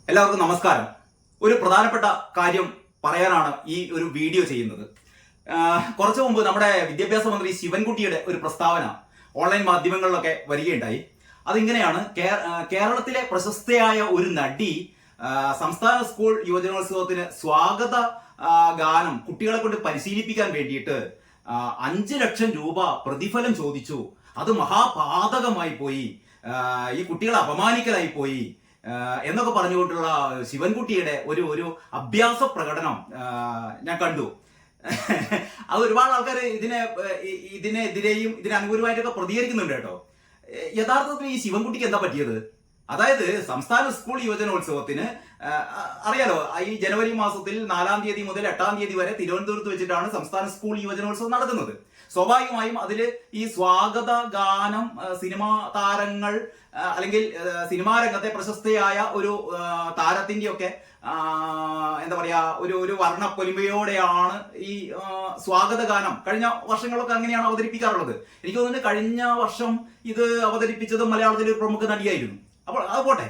എല്ലാവർക്കും നമസ്കാരം. ഒരു പ്രധാനപ്പെട്ട കാര്യം പറയാനാണ് ഈ ഒരു വീഡിയോ ചെയ്യുന്നത്. കുറച്ചു മുമ്പ് നമ്മുടെ വിദ്യാഭ്യാസ മന്ത്രി ശിവൻകുട്ടിയുടെ ഒരു പ്രസ്താവന ഓൺലൈൻ മാധ്യമങ്ങളിലൊക്കെ വരികയുണ്ടായി. അതിങ്ങനെയാണ്: കേരളത്തിലെ പ്രശസ്തയായ ഒരു നടി സംസ്ഥാന സ്കൂൾ യുവജനോത്സവത്തിന് സ്വാഗത ഗാനം കുട്ടികളെ കൊണ്ട് പരിശീലിപ്പിക്കാൻ വേണ്ടിയിട്ട് 5 ലക്ഷം രൂപ പ്രതിഫലം ചോദിച്ചു. അത് മഹാപാതകമായി പോയി, ഈ കുട്ടികളെ അപമാനിക്കലായി പോയി എന്നൊക്കെ പറഞ്ഞുകൊണ്ടുള്ള ശിവൻകുട്ടിയുടെ ഒരു അഭ്യാസ പ്രകടനം ഞാൻ കണ്ടു. അത് ഒരുപാട് ആൾക്കാർ ഇതിനെതിരെയും അനുകൂലമായിട്ടൊക്കെ പ്രതികരിക്കുന്നുണ്ട് കേട്ടോ. യഥാർത്ഥത്തിൽ ഈ ശിവൻകുട്ടിക്ക് എന്താ പറ്റിയത്? അതായത് സംസ്ഥാന സ്കൂൾ യുവജനോത്സവത്തിന് അറിയാലോ, ഈ ജനുവരി മാസത്തിൽ 4-ാം തീയതി മുതൽ 8-ാം തീയതി വരെ തിരുവനന്തപുരത്ത് വെച്ചിട്ടാണ് സംസ്ഥാന സ്കൂൾ യുവജനോത്സവം നടക്കുന്നത്. സ്വാഭാവികമായും അതിൽ ഈ സ്വാഗത ഗാനം സിനിമാ താരങ്ങൾ അല്ലെങ്കിൽ സിനിമാ രംഗത്തെ പ്രശസ്തയായ ഒരു താരത്തിന്റെയൊക്കെ എന്താ പറയാ ഒരു വർണ്ണപ്പൊലിമയോടെയാണ് ഈ സ്വാഗത ഗാനം കഴിഞ്ഞ വർഷങ്ങളൊക്കെ അങ്ങനെയാണ് അവതരിപ്പിക്കാറുള്ളത്. എനിക്ക് തോന്നുന്നു കഴിഞ്ഞ വർഷം ഇത് അവതരിപ്പിച്ചത് മലയാളത്തിലെ ഒരു പ്രമുഖ നടിയായിരുന്നു. അപ്പോൾ അത് പോട്ടെ,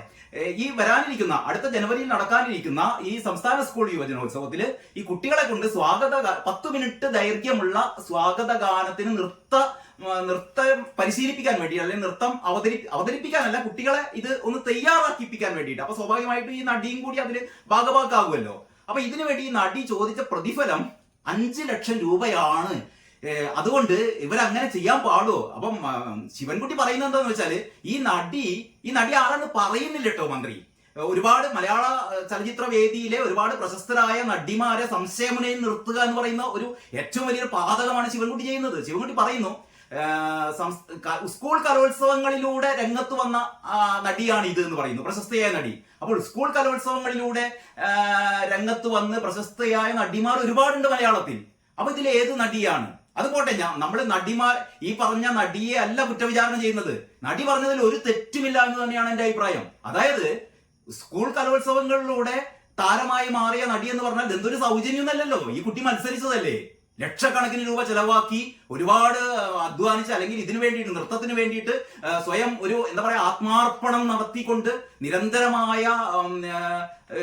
ഈ വരാനിരിക്കുന്ന അടുത്ത ജനുവരിയിൽ നടക്കാനിരിക്കുന്ന ഈ സംസ്ഥാന സ്കൂൾ യുവജനോത്സവത്തിൽ ഈ കുട്ടികളെ കൊണ്ട് 10 മിനിറ്റ് ദൈർഘ്യമുള്ള സ്വാഗത ഗാനത്തിന് നൃത്തം പരിശീലിപ്പിക്കാൻ വേണ്ടി, അല്ലെങ്കിൽ നൃത്തം അവതരിപ്പിക്കാനല്ല, കുട്ടികളെ ഇത് ഒന്ന് തയ്യാറാക്കിപ്പിക്കാൻ വേണ്ടിയിട്ട്. അപ്പൊ സ്വാഭാവികമായിട്ടും ഈ നടിയും കൂടി അതിൽ ഭാഗഭാക്കാകുമല്ലോ. അപ്പൊ ഇതിനു വേണ്ടി ഈ നടി ചോദിച്ച പ്രതിഫലം 5 ലക്ഷം രൂപയാണ്. അതുകൊണ്ട് ഇവരങ്ങനെ ചെയ്യാൻ പാടുമോ? അപ്പം ശിവൻകുട്ടി പറയുന്നത് എന്താന്ന് വെച്ചാല് ഈ നടി ആരാന്ന് പറയുന്നില്ല കേട്ടോ മന്ത്രി. ഒരുപാട് മലയാള ചലച്ചിത്ര വേദിയിലെ ഒരുപാട് പ്രശസ്തരായ നടിമാരെ സംശയമുനയിൽ നിർത്തുക എന്ന് പറയുന്ന ഒരു ഏറ്റവും വലിയൊരു പാതകമാണ് ശിവൻകുട്ടി ചെയ്യുന്നത്. ശിവൻകുട്ടി പറയുന്നു സ്കൂൾ കലോത്സവങ്ങളിലൂടെ രംഗത്ത് വന്ന നടിയാണ് ഇത് എന്ന് പറയുന്നു, പ്രശസ്തയായ നടി. അപ്പോൾ സ്കൂൾ കലോത്സവങ്ങളിലൂടെ രംഗത്ത് വന്ന് പ്രശസ്തയായ നടിമാർ ഒരുപാടുണ്ട് മലയാളത്തിൽ. അപ്പൊ ഇതിൽ ഏത് നടിയാണ്? അതുപോട്ടെ, നമ്മൾ നടിമാർ ഈ പറഞ്ഞ നടിയെ അല്ല കുറ്റവിചാരണ ചെയ്യുന്നത്. നടി പറഞ്ഞതിൽ ഒരു തെറ്റുമില്ല എന്ന് തന്നെയാണ് എന്റെ അഭിപ്രായം. അതായത് സ്കൂൾ കലോത്സവങ്ങളിലൂടെ താരമായി മാറിയ നടി എന്ന് പറഞ്ഞാൽ എന്തൊരു സൗജന്യമല്ലല്ലോ. ഈ കുട്ടി മത്സരിച്ചതല്ലേ, ലക്ഷക്കണക്കിന് രൂപ ചെലവാക്കി ഒരുപാട് അധ്വാനിച്ച്, അല്ലെങ്കിൽ ഇതിനു വേണ്ടിയിട്ട്, നൃത്തത്തിന് വേണ്ടിയിട്ട് സ്വയം ഒരു എന്താ പറയാ ആത്മാർപ്പണം നടത്തിക്കൊണ്ട് നിരന്തരമായ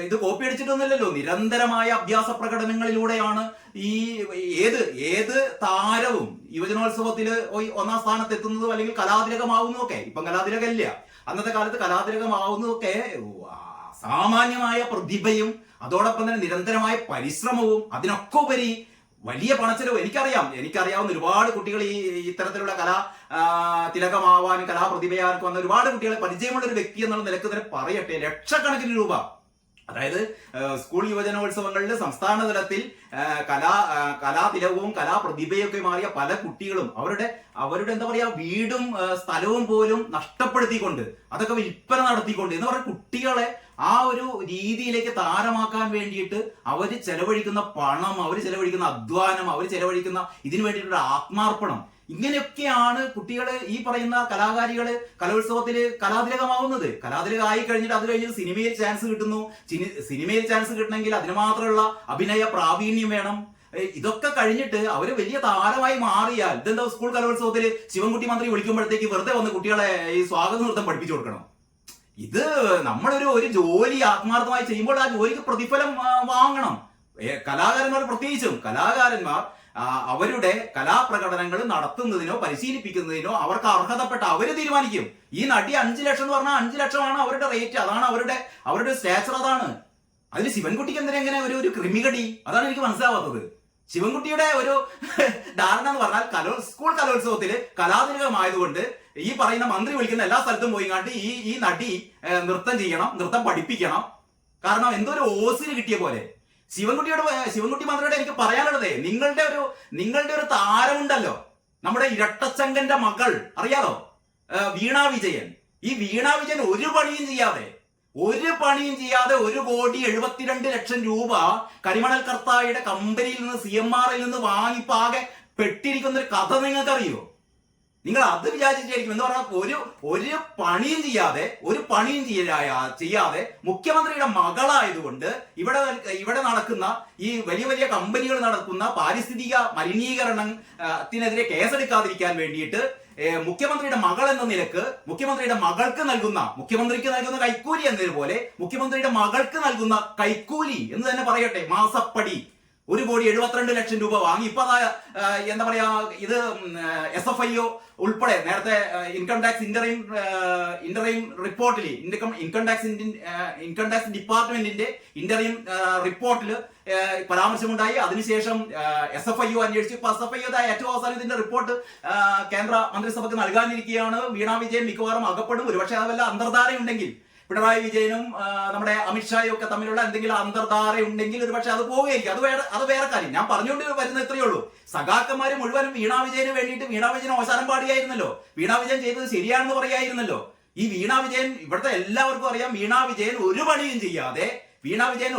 ഇത് കോപ്പി അടിച്ചിട്ടൊന്നുമില്ലല്ലോ, നിരന്തരമായ അഭ്യാസ പ്രകടനങ്ങളിലൂടെയാണ് ഈ ഏത് താരവും യുവജനോത്സവത്തിൽ 1-ാം സ്ഥാനത്ത് എത്തുന്നതും അല്ലെങ്കിൽ കലാതിലകമാവുന്നതൊക്കെ. ഇപ്പം കലാതിലകമില്ല, അന്നത്തെ കാലത്ത് കലാതിലകമാവുന്നതൊക്കെ സാമാന്യമായ പ്രതിഭയും അതോടൊപ്പം തന്നെ നിരന്തരമായ പരിശ്രമവും, അതിനൊക്കെ ഉപരി വലിയ പണച്ചെലവ്. എനിക്കറിയാവുന്ന ഒരുപാട് കുട്ടികൾ ഈ ഇത്തരത്തിലുള്ള തിലകമാവാനും കലാപ്രതിഭയാർക്ക് വന്ന ഒരുപാട് കുട്ടികളെ പരിചയമുള്ള ഒരു വ്യക്തി എന്നുള്ള നിലക്ക് തന്നെ പറയട്ടെ, ലക്ഷക്കണക്കിന് രൂപ. അതായത് സ്കൂൾ യുവജനോത്സവങ്ങളിൽ സംസ്ഥാന തലത്തിൽ കലാതിലകവും കലാപ്രതിഭയൊക്കെ മാറിയ പല കുട്ടികളും അവരുടെ എന്താ പറയാ വീടും സ്ഥലവും പോലും നഷ്ടപ്പെടുത്തിക്കൊണ്ട്, അതൊക്കെ വിൽപ്പന നടത്തിക്കൊണ്ട് എന്ന് പറഞ്ഞ കുട്ടികളെ ആ ഒരു രീതിയിലേക്ക് താരമാക്കാൻ വേണ്ടിയിട്ട് അവര് ചെലവഴിക്കുന്ന പണം, അവര് ചെലവഴിക്കുന്ന അധ്വാനം, അവര് ചെലവഴിക്കുന്ന ഇതിനു വേണ്ടിയിട്ടുള്ള ആത്മാർപ്പണം, ഇങ്ങനെയൊക്കെയാണ് കുട്ടികള് ഈ പറയുന്ന കലാകാരികള് കലോത്സവത്തിൽ കലാതിലകമാവുന്നത്. കലാതിലകമായി കഴിഞ്ഞിട്ട് അത് കഴിഞ്ഞിട്ട് സിനിമയിൽ ചാൻസ് കിട്ടുന്നു. സിനിമയിൽ ചാൻസ് കിട്ടണമെങ്കിൽ അതിന് മാത്രമുള്ള അഭിനയ പ്രാവീണ്യം വേണം. ഇതൊക്കെ കഴിഞ്ഞിട്ട് അവര് വലിയ താരമായി മാറിയാൽ ഇതെന്താ സ്കൂൾ കലോത്സവത്തിൽ ശിവൻകുട്ടി മന്ത്രി വിളിക്കുമ്പോഴത്തേക്ക് വെറുതെ വന്ന് കുട്ടികളെ ഈ സ്വാഗത നൃത്തം പഠിപ്പിച്ചു കൊടുക്കണം? ഇത് നമ്മളൊരു ജോലി ആത്മാർത്ഥമായി ചെയ്യുമ്പോൾ ആ ജോലിക്ക് പ്രതിഫലം വാങ്ങണം. കലാകാരന്മാർ, പ്രത്യേകിച്ചും കലാകാരന്മാർ അവരുടെ കലാപ്രകടനങ്ങൾ നടത്തുന്നതിനോ പരിശീലിപ്പിക്കുന്നതിനോ അവർക്ക് അർഹതപ്പെട്ട അവര് തീരുമാനിക്കും. ഈ നടി 5 ലക്ഷം എന്ന് പറഞ്ഞാൽ 5 ലക്ഷമാണ് അവരുടെ റേറ്റ്, അതാണ് അവരുടെ സ്റ്റാച്ചർ, അതാണ്. അതിന് ശിവൻകുട്ടിക്ക് എന്തിനെങ്ങനെ ഒരു ക്രിമികടി? അതാണ് എനിക്ക് മനസ്സിലാവാത്തത്. ശിവൻകുട്ടിയുടെ ഒരു ധാരണ എന്ന് പറഞ്ഞാൽ സ്കൂൾ കലോത്സവത്തില് കലാതിലകമായതുകൊണ്ട് ഈ പറയുന്ന മന്ത്രി വിളിക്കുന്ന എല്ലാ സ്ഥലത്തും പോയി കണ്ട് ഈ നടി നൃത്തം ചെയ്യണം, നൃത്തം പഠിപ്പിക്കണം. കാരണം എന്തോ ഒരു ഓസിന് കിട്ടിയ പോലെ. ശിവൻകുട്ടി മന്ത്രിയോട് എനിക്ക് പറയാനുള്ളത്, നിങ്ങളുടെ ഒരു താരമുണ്ടല്ലോ, നമ്മുടെ ഇരട്ടച്ചങ്കന്റെ മകൾ, അറിയാലോ, വീണ വിജയൻ. ഈ വീണ വിജയൻ ഒരു പണിയും ചെയ്യാതെ 1,72 ലക്ഷം രൂപ കരിമണൽ കർത്തായുടെ കമ്പനിയിൽ നിന്ന്, CMRൽ നിന്ന് വാങ്ങിപ്പാകെ പെട്ടിരിക്കുന്ന ഒരു കഥ നിങ്ങൾക്കറിയോ? നിങ്ങൾ അത് വിചാരിച്ചായിരിക്കും. എന്ന് പറഞ്ഞാൽ ഒരു പണിയും ചെയ്യാതെ മുഖ്യമന്ത്രിയുടെ മകളായതുകൊണ്ട് ഇവിടെ നടക്കുന്ന ഈ വലിയ കമ്പനികൾ നടക്കുന്ന പാരിസ്ഥിതിക മലിനീകരണത്തിനെതിരെ കേസെടുക്കാതിരിക്കാൻ വേണ്ടിയിട്ട് മുഖ്യമന്ത്രിയുടെ മകൾ എന്ന നിലക്ക് മുഖ്യമന്ത്രിയുടെ മകൾക്ക് നൽകുന്ന മുഖ്യമന്ത്രിക്ക് നൽകുന്ന കൈക്കൂലി എന്നതുപോലെ മുഖ്യമന്ത്രിയുടെ മകൾക്ക് നൽകുന്ന കൈക്കൂലി എന്ന് തന്നെ പറയട്ടെ, മാസപ്പടി 1,72,00,000 രൂപ വാങ്ങി. ഇപ്പൊ എന്താ പറയാ, ഇത് SFIO ഉൾപ്പെടെ നേരത്തെ ഇൻകം ടാക്സ് ഇന്ററീം റിപ്പോർട്ടിൽ ഇൻകം ടാക്സ് ഡിപ്പാർട്ട്മെന്റിന്റെ ഇന്ററീം റിപ്പോർട്ടിൽ പരാമർശമുണ്ടായി. അതിനുശേഷം SFIO അന്വേഷിച്ചു. ഇപ്പൊ SFIO ഏറ്റവും അവസാനം ഇതിന്റെ റിപ്പോർട്ട് കേന്ദ്ര മന്ത്രിസഭയ്ക്ക് നൽകാനിരിക്കുകയാണ്. വീണ വിജയൻ മിക്കവാറും അകപ്പെടും. ഒരുപക്ഷെ അത് വല്ല അന്തർധാരയുണ്ടെങ്കിൽ, പിണറായി വിജയനും നമ്മുടെ അമിത്ഷായും ഒക്കെ തമ്മിലുള്ള എന്തെങ്കിലും അന്തർധാര ഉണ്ടെങ്കിൽ ഒരു പക്ഷെ അത് പോവുകയായിരിക്കും. അത് വേറെ കാര്യം. ഞാൻ പറഞ്ഞുകൊണ്ട് വരുന്ന ഇത്രയേ ഉള്ളൂ. സഖാക്കന്മാര് മുഴുവനും വീണ വിജയന് വേണ്ടിയിട്ട് വീണ വിജയൻ അവസാനം പാടിയായിരുന്നല്ലോ. വീണ വിജയൻ ചെയ്തത് ശരിയാണെന്ന് പറയായിരുന്നല്ലോ. ഈ വീണ വിജയൻ, ഇവിടുത്തെ എല്ലാവർക്കും അറിയാം, വീണ വിജയൻ ഒരു പണിയും ചെയ്യാതെ, വീണ വിജയൻ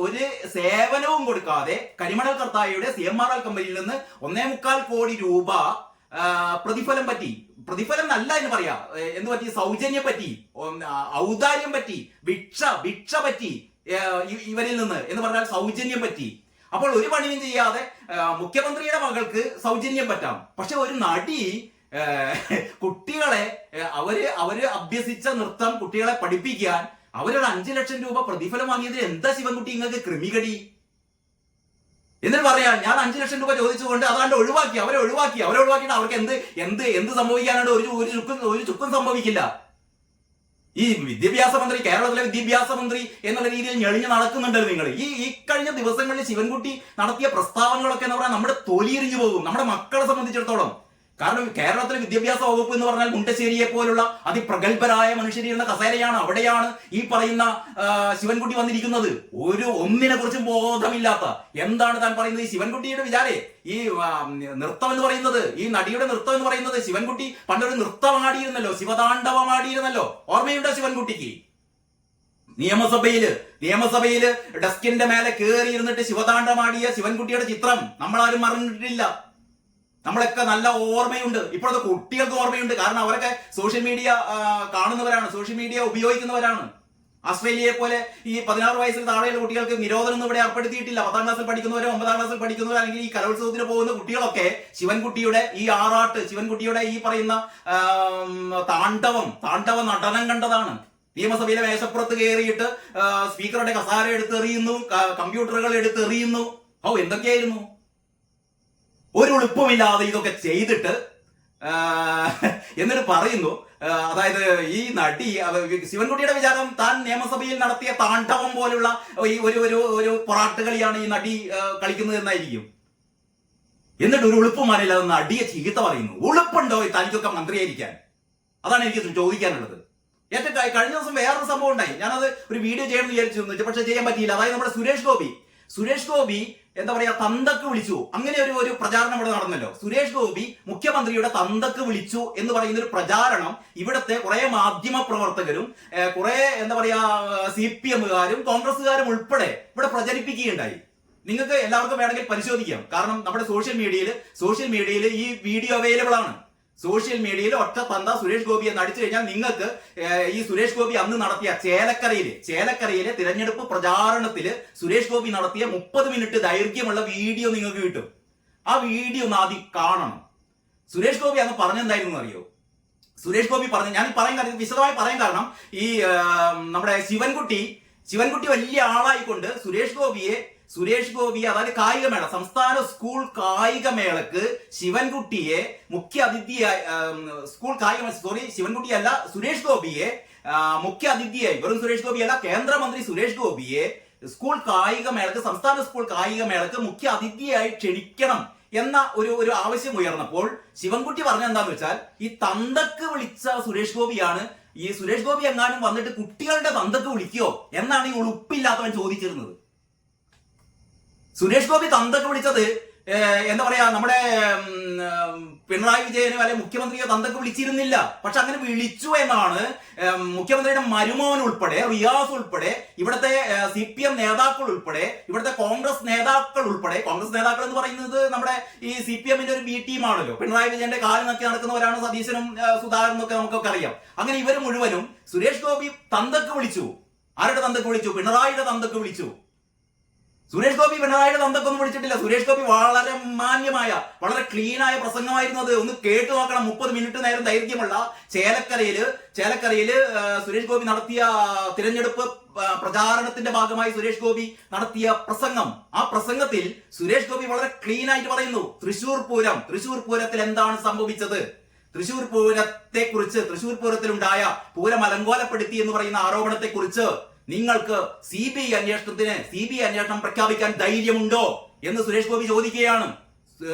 ഒരു സേവനവും കൊടുക്കാതെ കരിമണൽ കർത്തായിയുടെ CMRL കമ്പനിയിൽ നിന്ന് 1.25 കോടി രൂപ പ്രതിഫലം അല്ല എന്ന് പറയാ, എന്ന് പറ്റി, സൗജന്യം പറ്റി, ഔദാര്യം പറ്റി, ഭിക്ഷ പറ്റി ഇവരിൽ നിന്ന് എന്ന് പറഞ്ഞാൽ സൗജന്യം പറ്റി. അപ്പോൾ ഒരു പണിയും ചെയ്യാതെ മുഖ്യമന്ത്രിയുടെ മകൾക്ക് സൗജന്യം പറ്റാം. പക്ഷെ ഒരു നടി കുട്ടികളെ അവര് അഭ്യസിച്ച നൃത്തം കുട്ടികളെ പഠിപ്പിക്കാൻ അവരൊരു 5 ലക്ഷം രൂപ പ്രതിഫലം വാങ്ങിയതിൽ എന്താ ശിവൻകുട്ടി നിങ്ങൾക്ക് ക്രിമികടി? എന്നിട്ട് പറയാ, ഞാൻ 5 ലക്ഷം രൂപ ചോദിച്ചുകൊണ്ട് അതാണ്ട് അവരെ ഒഴിവാക്കിയിട്ട് അവർക്ക് എന്ത് സംഭവിക്കാനാണ്? ഒരു ചുക്കും സംഭവിക്കില്ല. ഈ വിദ്യാഭ്യാസ മന്ത്രി, കേരളത്തിലെ വിദ്യാഭ്യാസ മന്ത്രി എന്നുള്ള രീതിയിൽ ഞെളിഞ്ഞ് നടക്കുന്നുണ്ടല്ലോ നിങ്ങൾ. ഈ കഴിഞ്ഞ ദിവസങ്ങളിൽ ശിവൻകുട്ടി നടത്തിയ പ്രസ്താവനകളൊക്കെ എന്ന് പറഞ്ഞാൽ നമ്മുടെ തൊലിയെറിഞ്ഞു പോകും, നമ്മുടെ മക്കളെ സംബന്ധിച്ചിടത്തോളം. കാരണം കേരളത്തിലെ വിദ്യാഭ്യാസ വകുപ്പ് എന്ന് പറഞ്ഞാൽ മുണ്ടശ്ശേരിയെ പോലുള്ള അതിപ്രഗത്ഭരായ മനുഷ്യരിരുന്ന കസേരയാണ്. അവിടെയാണ് ഈ പറയുന്ന ശിവൻകുട്ടി വന്നിരിക്കുന്നത്. ഒന്നിനെ കുറിച്ചും ബോധമില്ലാത്ത, എന്താണ് താൻ പറയുന്നത്? ഈ ശിവൻകുട്ടിയുടെ വിചാരേ, ഈ നൃത്തം എന്ന് പറയുന്നത്, ഈ നടിയുടെ നൃത്തം എന്ന് പറയുന്നത്, ശിവൻകുട്ടി പണ്ടൊരു നൃത്തമാടിയിരുന്നല്ലോ, ശിവതാണ്ഡവമാടിയിരുന്നല്ലോ. ഓർമ്മയുണ്ടോ ശിവൻകുട്ടിക്ക്? നിയമസഭയില് ഡെസ്കിന്റെ മേലെ കയറി ഇരുന്നിട്ട് ശിവതാണ്ഡവമാടിയ ശിവൻകുട്ടിയുടെ ചിത്രം നമ്മളാരും മറന്നിട്ടില്ല. നമ്മളൊക്കെ നല്ല ഓർമ്മയുണ്ട്. ഇപ്പോഴത്തെ കുട്ടികൾക്ക് ഓർമ്മയുണ്ട്. കാരണം അവരൊക്കെ സോഷ്യൽ മീഡിയ കാണുന്നവരാണ്, സോഷ്യൽ മീഡിയ ഉപയോഗിക്കുന്നവരാണ്. ഓസ്ട്രേലിയയെ പോലെ ഈ 16 വയസ്സിൽ താഴെയുള്ള കുട്ടികൾക്ക് നിരോധനം ഇവിടെ ഏർപ്പെടുത്തിയിട്ടില്ല. 10ാം ക്ലാസ്സിൽ പഠിക്കുന്നവരോ 9ാം ക്ലാസ്സിൽ പഠിക്കുന്നവരോ അല്ലെങ്കിൽ ഈ കലോത്സവത്തിന് പോകുന്ന കുട്ടികളൊക്കെ ശിവൻകുട്ടിയുടെ ഈ ആറാട്ട്, ശിവൻകുട്ടിയുടെ ഈ പറയുന്ന താണ്ഡവ നടനം കണ്ടതാണ്. നിയമസഭയിലെ മേശപ്പുറത്ത് കയറിയിട്ട് സ്പീക്കറുടെ കസാര എടുത്തെറിയുന്നു, കമ്പ്യൂട്ടറുകൾ എടുത്തെറിയുന്നു. എന്തൊക്കെയായിരുന്നു? ഒരു എളുപ്പമില്ലാതെ ഇതൊക്കെ ചെയ്തിട്ട് എന്നിട്ട് പറയുന്നു, അതായത് ഈ നടി, ശിവൻകുട്ടിയുടെ വിചാരം താൻ നിയമസഭയിൽ നടത്തിയ താണ്ഡവം പോലുള്ള ഈ ഒരു പൊറാട്ടുകളിയാണ് ഈ നടി കളിക്കുന്നത് എന്നായിരിക്കും. എന്നിട്ട് ഒരു ഉളുപ്പുമാനില്ലാതെ നടിയെ ചീത്ത പറയുന്നു. ഉളുപ്പുണ്ടോ തനിക്കൊക്കെ മന്ത്രിയായിരിക്കാൻ? അതാണ് എനിക്ക് ചോദിക്കാനുള്ളത്. ഏറ്റവും കഴിഞ്ഞ ദിവസം വേറൊരു സംഭവം ഉണ്ടായി. ഞാനത് ഒരു വീഡിയോ ചെയ്യണമെന്ന് വിചാരിച്ചു, പക്ഷെ ചെയ്യാൻ പറ്റിയില്ല. അതായത് നമ്മുടെ സുരേഷ് ഗോപി എന്താ പറയാ, തന്തക്ക് വിളിച്ചു, അങ്ങനെ ഒരു പ്രചാരണം ഇവിടെ നടന്നല്ലോ. സുരേഷ് ഗോപി മുഖ്യമന്ത്രിയുടെ തന്തക്ക് വിളിച്ചു എന്ന് പറയുന്ന ഒരു പ്രചാരണം ഇവിടുത്തെ കുറെ മാധ്യമ പ്രവർത്തകരും കുറെ എന്താ പറയാ CPMകാരും കോൺഗ്രസ്സുകാരും ഉൾപ്പെടെ ഇവിടെ പ്രചരിപ്പിക്കുകയുണ്ടായി. നിങ്ങൾക്ക് എല്ലാവർക്കും വേണമെങ്കിൽ പരിശോധിക്കാം. കാരണം നമ്മുടെ സോഷ്യൽ മീഡിയയിൽ ഈ വീഡിയോ അവൈലബിൾ ആണ്. സോഷ്യൽ മീഡിയയിൽ ഒറ്റ തന്ത സുരേഷ് ഗോപി എന്ന് അടിച്ചു കഴിഞ്ഞാൽ നിങ്ങൾക്ക് ഈ സുരേഷ് ഗോപി അന്ന് നടത്തിയ ചേലക്കരയിലെ തിരഞ്ഞെടുപ്പ് പ്രചാരണത്തിൽ സുരേഷ് ഗോപി നടത്തിയ 30 മിനിറ്റ് ദൈർഘ്യമുള്ള വീഡിയോ നിങ്ങൾക്ക് കിട്ടും. ആ വീഡിയോ ഒന്ന് ആദ്യം കാണണം. സുരേഷ് ഗോപി അന്ന് പറഞ്ഞെന്തായിരുന്നു അറിയോ? സുരേഷ് ഗോപി ഞാൻ വിശദമായി പറയാൻ കാരണം, ഈ നമ്മുടെ ശിവൻകുട്ടി വലിയ ആളായിക്കൊണ്ട് സുരേഷ് ഗോപി അതായത് കായികമേള, സംസ്ഥാന സ്കൂൾ കായികമേളക്ക് ശിവൻകുട്ടിയെ മുഖ്യ അതിഥിയായി, ശിവൻകുട്ടിയല്ല സുരേഷ് ഗോപിയെ മുഖ്യ അതിഥിയായി, വെറും സുരേഷ് ഗോപിയല്ല, കേന്ദ്രമന്ത്രി സുരേഷ് ഗോപിയെ സംസ്ഥാന സ്കൂൾ കായികമേളക്ക് മുഖ്യ അതിഥിയായി ക്ഷണിക്കണം എന്ന ഒരു ആവശ്യം ഉയർന്നപ്പോൾ ശിവൻകുട്ടി പറഞ്ഞ എന്താന്ന് വെച്ചാൽ, ഈ തന്തക്ക് വിളിച്ച സുരേഷ് ഗോപിയാണ്. ഈ സുരേഷ് ഗോപി എങ്ങാനും വന്നിട്ട് കുട്ടികളുടെ തന്തക്ക് വിളിക്കോ എന്നാണ് ഈ ഉളുപ്പില്ലാത്തവൻ ചോദിച്ചിരുന്നത്. സുരേഷ് ഗോപി തന്തക്ക് വിളിച്ചത് എന്താ പറയാ, നമ്മുടെ പിണറായി വിജയനോ അല്ലെ മുഖ്യമന്ത്രിയോ തന്തക്ക് വിളിച്ചിരുന്നില്ല. പക്ഷെ അങ്ങനെ വിളിച്ചു എന്നാണ് മുഖ്യമന്ത്രിയുടെ മരുമോൻ ഉൾപ്പെടെ, റിയാസ് ഉൾപ്പെടെ, ഇവിടുത്തെ CPM നേതാക്കൾ ഉൾപ്പെടെ, ഇവിടുത്തെ കോൺഗ്രസ് നേതാക്കൾ എന്ന് പറയുന്നത് നമ്മുടെ ഈ CPMന്റെ ഒരു B ടീമാണല്ലോ. പിണറായി വിജയന്റെ കാലിൽ നക്കി നടക്കുന്നവരാണ് സതീശനും സുധാകരനും ഒക്കെ നമുക്കൊക്കെ അറിയാം. അങ്ങനെ ഇവർ മുഴുവനും സുരേഷ് ഗോപി തന്തക്ക് വിളിച്ചു. ആരുടെ തന്തക്ക് വിളിച്ചു? പിണറായിയുടെ തന്തക്ക് വിളിച്ചു. സുരേഷ് ഗോപി പിണറായിയുടെ തന്തക്കൊന്നും വിളിച്ചിട്ടില്ല. സുരേഷ് ഗോപി വളരെ മാന്യമായ വളരെ ക്ലീനായ പ്രസംഗമായിരുന്നു അത്. ഒന്ന് കേട്ടു നോക്കണം. 30 മിനിറ്റ് നേരം ദൈർഘ്യമുള്ള ചേലക്കരയില് സുരേഷ് ഗോപി നടത്തിയ തിരഞ്ഞെടുപ്പ് പ്രചാരണത്തിന്റെ ഭാഗമായി സുരേഷ് ഗോപി നടത്തിയ പ്രസംഗം. ആ പ്രസംഗത്തിൽ സുരേഷ് ഗോപി വളരെ ക്ലീൻ ആയിട്ട് പറയുന്നു തൃശൂർ പൂരത്തിൽ എന്താണ് സംഭവിച്ചത്, തൃശൂർ പൂരത്തിലുണ്ടായ പൂരം അലങ്കോലപ്പെടുത്തി എന്ന് പറയുന്ന ആരോപണത്തെ കുറിച്ച് നിങ്ങൾക്ക് CBI അന്വേഷണം പ്രഖ്യാപിക്കാൻ ധൈര്യമുണ്ടോ എന്ന് സുരേഷ് ഗോപി ചോദിക്കുകയാണ്.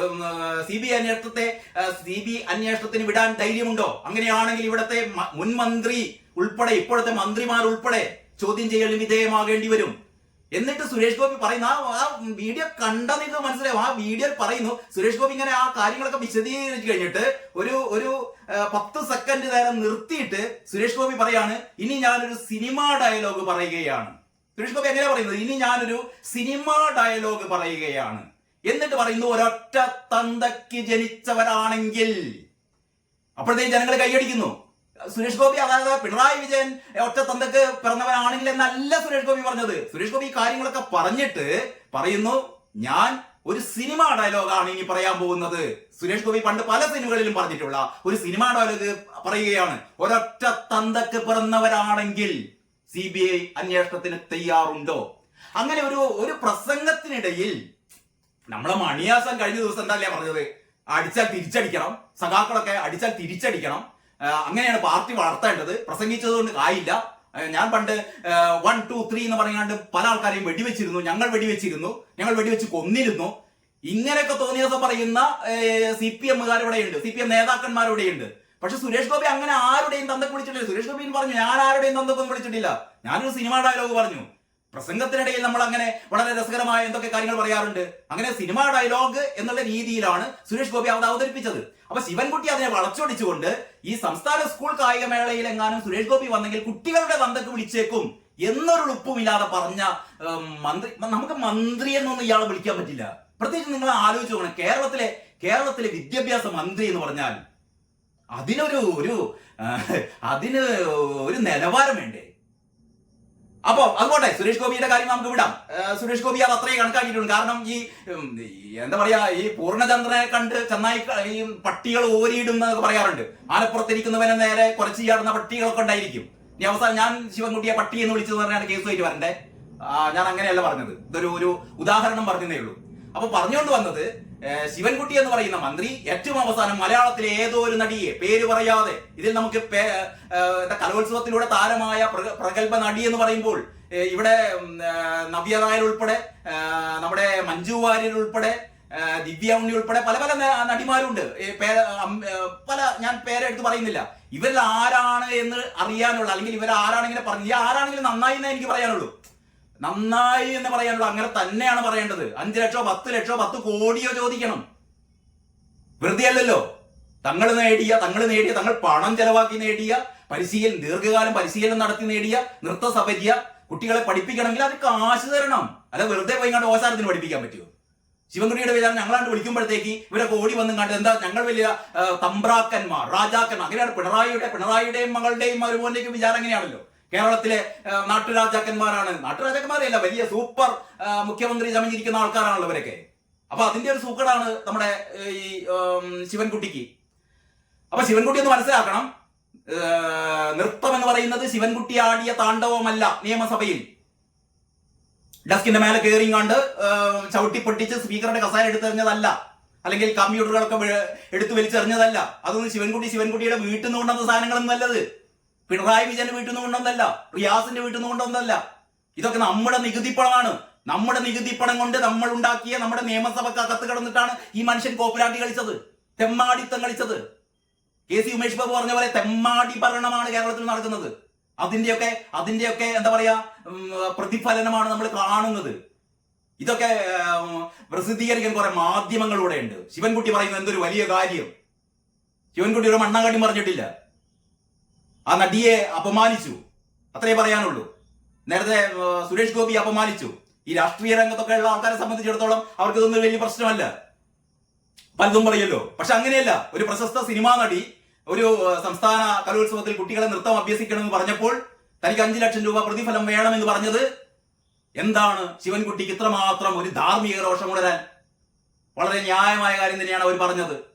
CBI അന്വേഷണത്തിന് വിടാൻ ധൈര്യമുണ്ടോ? അങ്ങനെയാണെങ്കിൽ ഇവിടത്തെ മുൻ മന്ത്രി ഉൾപ്പെടെ ഇപ്പോഴത്തെ മന്ത്രിമാർ ഉൾപ്പെടെ ചോദ്യം ചെയ്യലിന് വിധേയമാകേണ്ടി വരും. എന്നിട്ട് സുരേഷ് ഗോപി പറയുന്ന ആ വീഡിയോ കണ്ട നിങ്ങൾക്ക് മനസ്സിലാവും. ആ വീഡിയോയിൽ പറയുന്നു സുരേഷ് ഗോപി ഇങ്ങനെ ആ കാര്യങ്ങളൊക്കെ വിശദീകരിച്ചു കഴിഞ്ഞിട്ട് ഒരു 10 സെക്കൻഡ് നേരം നിർത്തിയിട്ട് സുരേഷ് ഗോപി പറയാണ്, ഇനി ഞാനൊരു സിനിമാ ഡയലോഗ് പറയുകയാണ്. സുരേഷ് ഗോപി എങ്ങനെ പറയുന്നത്? ഇനി ഞാനൊരു സിനിമാ ഡയലോഗ് പറയുകയാണ്. എന്നിട്ട് പറയുന്നു, ഒരൊറ്റ തന്തയ്ക്ക് ജനിച്ചവരാണെങ്കിൽ. അപ്പോഴത്തേക്കും ജനങ്ങൾ കൈയടിക്കുന്നു. സുരേഷ് ഗോപി അതായത് പിണറായി വിജയൻ ഒറ്റ തന്തക്ക് പിറന്നവനാണെങ്കിൽ എന്നല്ല സുരേഷ് ഗോപി പറഞ്ഞത്. സുരേഷ് ഗോപി ഈ കാര്യങ്ങളൊക്കെ പറഞ്ഞിട്ട് പറയുന്നു, ഞാൻ ഒരു സിനിമാ ഡയലോഗാണ് ഇനി പറയാൻ പോകുന്നത്. സുരേഷ് ഗോപി പണ്ട് പല സിനിമകളിലും പറഞ്ഞിട്ടുള്ള ഒരു സിനിമാ ഡയലോഗ് പറയുകയാണ്. ഒരൊറ്റ തന്തക്ക് പിറന്നവരാണെങ്കിൽ CBI അന്വേഷണത്തിന് തയ്യാറുണ്ടോ? അങ്ങനെ ഒരു പ്രസംഗത്തിനിടയിൽ നമ്മളെ മണിയാസൻ കഴിഞ്ഞ ദിവസം എന്താ പറഞ്ഞത്, അടിച്ചാൽ തിരിച്ചടിക്കണം, സഖാക്കളൊക്കെ അടിച്ചാൽ തിരിച്ചടിക്കണം, അങ്ങനെയാണ് പാർട്ടി വളർത്തേണ്ടത്, പ്രസംഗിച്ചത് കൊണ്ട് ആയില്ല. ഞാൻ പണ്ട് 1, 2, 3 എന്ന് പറയാണ്ട് പല ആൾക്കാരെയും വെടിവെച്ചിരുന്നു, ഞങ്ങൾ വെടിവെച്ച് കൊന്നിരുന്നു, ഇങ്ങനെയൊക്കെ തോന്നിയ ദിവസം പറയുന്ന CPM ഇവിടെയുണ്ട്, CPM നേതാക്കന്മാരിവിടെയുണ്ട്. പക്ഷെ സുരേഷ് ഗോപി അങ്ങനെ ആരുടെയും തന്തക്ക് വിളിച്ചിട്ടില്ല. സുരേഷ് ഗോപി പറഞ്ഞു, ഞാൻ ആരുടെയും തന്തക്കൊന്നും വിളിച്ചിട്ടില്ല, ഞാനൊരു സിനിമാ ഡയലോഗ് പറഞ്ഞു. പ്രസംഗത്തിനിടയിൽ നമ്മൾ അങ്ങനെ വളരെ രസകരമായ എന്തൊക്കെ കാര്യങ്ങൾ പറയാറുണ്ട്. അങ്ങനെ സിനിമാ ഡയലോഗ് എന്നുള്ള രീതിയിലാണ് സുരേഷ് ഗോപി അത് അവതരിപ്പിച്ചത്. അപ്പൊ ശിവൻകുട്ടി അതിനെ വളച്ചൊടിച്ചുകൊണ്ട് ഈ സംസ്ഥാന സ്കൂൾ കായികമേളയിൽ എങ്ങാനും സുരേഷ് ഗോപി വന്നെങ്കിൽ കുട്ടികളുടെ തന്തക്ക് വിളിച്ചേക്കും എന്നൊരു ഉളുപ്പുമില്ലാതെ പറഞ്ഞ മന്ത്രി, നമുക്ക് മന്ത്രി എന്നൊന്നും ഇയാളെ വിളിക്കാൻ പറ്റില്ല. പ്രത്യേകിച്ച് നിങ്ങൾ ആലോചിച്ച് നോക്കണം, കേരളത്തിലെ വിദ്യാഭ്യാസ മന്ത്രി എന്ന് പറഞ്ഞാൽ അതിന് ഒരു നിലവാരം വേണ്ടേ? അപ്പൊ അതുപോട്ടെ, സുരേഷ് ഗോപിയുടെ കാര്യം നമുക്ക് വിടാം. സുരേഷ് ഗോപി അത് അത്രയും കണക്കാക്കിയിട്ടുണ്ട്. കാരണം ഈ എന്താ പറയാ, ഈ പൂർണ്ണചന്ദ്രനെ കണ്ട് ചെന്നായി ഈ പട്ടികൾ ഓരിയിടുന്നതൊക്കെ പറയാറുണ്ട്. ആലപ്പുറത്തിരിക്കുന്നവനെ നേരെ കുറച്ച് ചാടുന്ന പട്ടികളൊക്കെ ഉണ്ടായിരിക്കും. ഇനി അവസാനം ഞാൻ ശിവൻകുട്ടിയെ പട്ടി എന്ന് വിളിച്ചെന്ന് പറഞ്ഞാൽ കേസുമായിട്ട് വരണ്ടേ? ഞാൻ അങ്ങനെയല്ല പറഞ്ഞത്, ഒരു ഉദാഹരണം പറഞ്ഞതേ ഉള്ളൂ. അപ്പൊ പറഞ്ഞുകൊണ്ട് വന്നത്, ശിവൻകുട്ടി എന്ന് പറയുന്ന മന്ത്രി ഏറ്റവും അവസാനം മലയാളത്തിലെ ഏതോ ഒരു നടിയെ, പേര് പറയാതെ, ഇതിൽ നമുക്ക് കലോത്സവത്തിലൂടെ താരമായ പ്രഗത്ഭ നടി എന്ന് പറയുമ്പോൾ ഇവിടെ നവ്യ നായർ ഉൾപ്പെടെ, നമ്മുടെ മഞ്ജു വാര്യർ ഉൾപ്പെടെ, ദിവ്യ ഉണ്ണി ഉൾപ്പെടെ പല നടിമാരുണ്ട്. ഞാൻ പേരെടുത്ത് പറയുന്നില്ല. ഇവരിൽ ആരാണ് എന്ന് അറിയാനുള്ള, അല്ലെങ്കിൽ ഇവരാരാണെങ്കിലും പറഞ്ഞു ആരാണെങ്കിലും നന്നായി എന്നേ എനിക്ക് പറയാനുള്ളൂ. നന്നായി എന്ന് പറയാനുള്ളൂ. അങ്ങനെ തന്നെയാണ് പറയേണ്ടത്. 5 ലക്ഷോ 10 ലക്ഷോ 10 കോടിയോ ചോദിക്കണം. വെറുതെ അല്ലല്ലോ. തങ്ങൾ പണം ചെലവാക്കി നേടിയ ദീർഘകാലം പരിശീലനം നടത്തി നേടിയ നൃത്ത സപര്യ കുട്ടികളെ പഠിപ്പിക്കണമെങ്കിൽ അത് കാശ് തരണം. അല്ല വെറുതെ പോയി കണ്ട് ഓശാരത്തിന് പഠിപ്പിക്കാൻ പറ്റുമോ? ശിവൻകുട്ടിയുടെ വിചാരം ഞങ്ങളാണ്ട് വിളിക്കുമ്പോഴത്തേക്ക് ഇവരൊക്കെ ഓടി വന്നും കണ്ട് എന്താ ഞങ്ങൾ വലിയ തമ്പ്രാക്കന്മാർ, രാജാക്കന്മാർ. അങ്ങനെയാണ് പിണറായിയുടെയും മകളുടെയും മരുമോന്റെയും വിചാരം എങ്ങനെയാണല്ലോ. കേരളത്തിലെ നാട്ടുരാജാക്കന്മാരല്ല, വലിയ സൂപ്പർ മുഖ്യമന്ത്രി ചമഞ്ഞിരിക്കുന്ന ആൾക്കാരാണല്ലോ ഇവരൊക്കെ. അപ്പൊ അതിന്റെ ഒരു സൂക്കടാണ് നമ്മുടെ ഈ ശിവൻകുട്ടിക്ക്. അപ്പൊ ശിവൻകുട്ടി ഒന്ന് മനസ്സിലാക്കണം, നൃത്തം എന്ന് പറയുന്നത് ശിവൻകുട്ടി ആടിയ താണ്ഡവമല്ല. നിയമസഭയിൽ ഡെസ്കിന്റെ മേലെ കയറിങ്ങാണ്ട് ചവിട്ടിപ്പൊട്ടിച്ച് സ്പീക്കറുടെ കസാര എടുത്തെറിഞ്ഞതല്ല, അല്ലെങ്കിൽ കമ്പ്യൂട്ടറുകളൊക്കെ എടുത്തു വലിച്ചെറിഞ്ഞതല്ല. അതൊന്നും ശിവൻകുട്ടിയുടെ വീട്ടിൽ നിന്ന് കൊണ്ടുവന്ന സാധനങ്ങളൊന്നും അല്ലത്. പിണറായി വിജയന്റെ വീട്ടിൽ നിന്ന് കൊണ്ടൊന്നല്ല, റിയാസിന്റെ വീട്ടിൽ നിന്ന് കൊണ്ടൊന്നല്ല. ഇതൊക്കെ നമ്മുടെ നികുതിപ്പണമാണ്. നമ്മുടെ നികുതിപ്പണം കൊണ്ട് നമ്മൾ ഉണ്ടാക്കിയ നമ്മുടെ നിയമസഭക്ക് അകത്ത് കിടന്നിട്ടാണ് ഈ മനുഷ്യൻ കോപ്പരാട്ടി കളിച്ചത്, തെമ്മാടിത്തം കളിച്ചത്. KC ഉമേഷ് ബാബു പറഞ്ഞ പോലെ തെമ്മാടി ഭരണമാണ് കേരളത്തിൽ നടക്കുന്നത്. അതിന്റെയൊക്കെ എന്താ പറയാ പ്രതിഫലനമാണ് നമ്മൾ കാണുന്നത്. ഇതൊക്കെ പ്രസിദ്ധീകരിക്കാൻ കുറെ മാധ്യമങ്ങളിലൂടെ ഉണ്ട്. ശിവൻകുട്ടി പറയുന്നത് എന്തൊരു വലിയ കാര്യം. ശിവൻകുട്ടി ഒരു മണ്ണാങ്കണ്ടി പറഞ്ഞിട്ടില്ല. ആ നടിയെ അപമാനിച്ചു, അത്രേ പറയാനുള്ളൂ. നേരത്തെ സുരേഷ് ഗോപി അപമാനിച്ചു. ഈ രാഷ്ട്രീയ രംഗത്തൊക്കെ ഉള്ള ആൾക്കാരെ സംബന്ധിച്ചിടത്തോളം അവർക്ക് ഇതൊന്നും വലിയ പ്രശ്നമല്ല, പലതും പറയല്ലോ. പക്ഷെ അങ്ങനെയല്ല. ഒരു പ്രശസ്ത സിനിമാ നടി ഒരു സംസ്ഥാന കലോത്സവത്തിൽ കുട്ടികളെ നൃത്തം അഭ്യസിക്കണമെന്ന് പറഞ്ഞപ്പോൾ തനിക്ക് 5 ലക്ഷം രൂപ പ്രതിഫലം വേണമെന്ന് പറഞ്ഞത് എന്താണ് ശിവൻകുട്ടിക്ക് ഇത്രമാത്രം ഒരു ധാർമ്മിക രോഷം ഉണരാൻ? വളരെ ന്യായമായ കാര്യം തന്നെയാണ് അവർ പറഞ്ഞത്.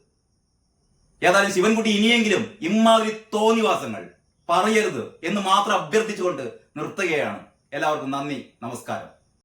ഏതായാലും ശിവൻകുട്ടി ഇനിയെങ്കിലും ഇമ്മാതിരി തോന്നിവാസങ്ങൾ പറയരുത് എന്ന് മാത്രം അഭ്യർത്ഥിച്ചുകൊണ്ട് നിർത്തുകയാണ്. എല്ലാവർക്കും നന്ദി, നമസ്കാരം.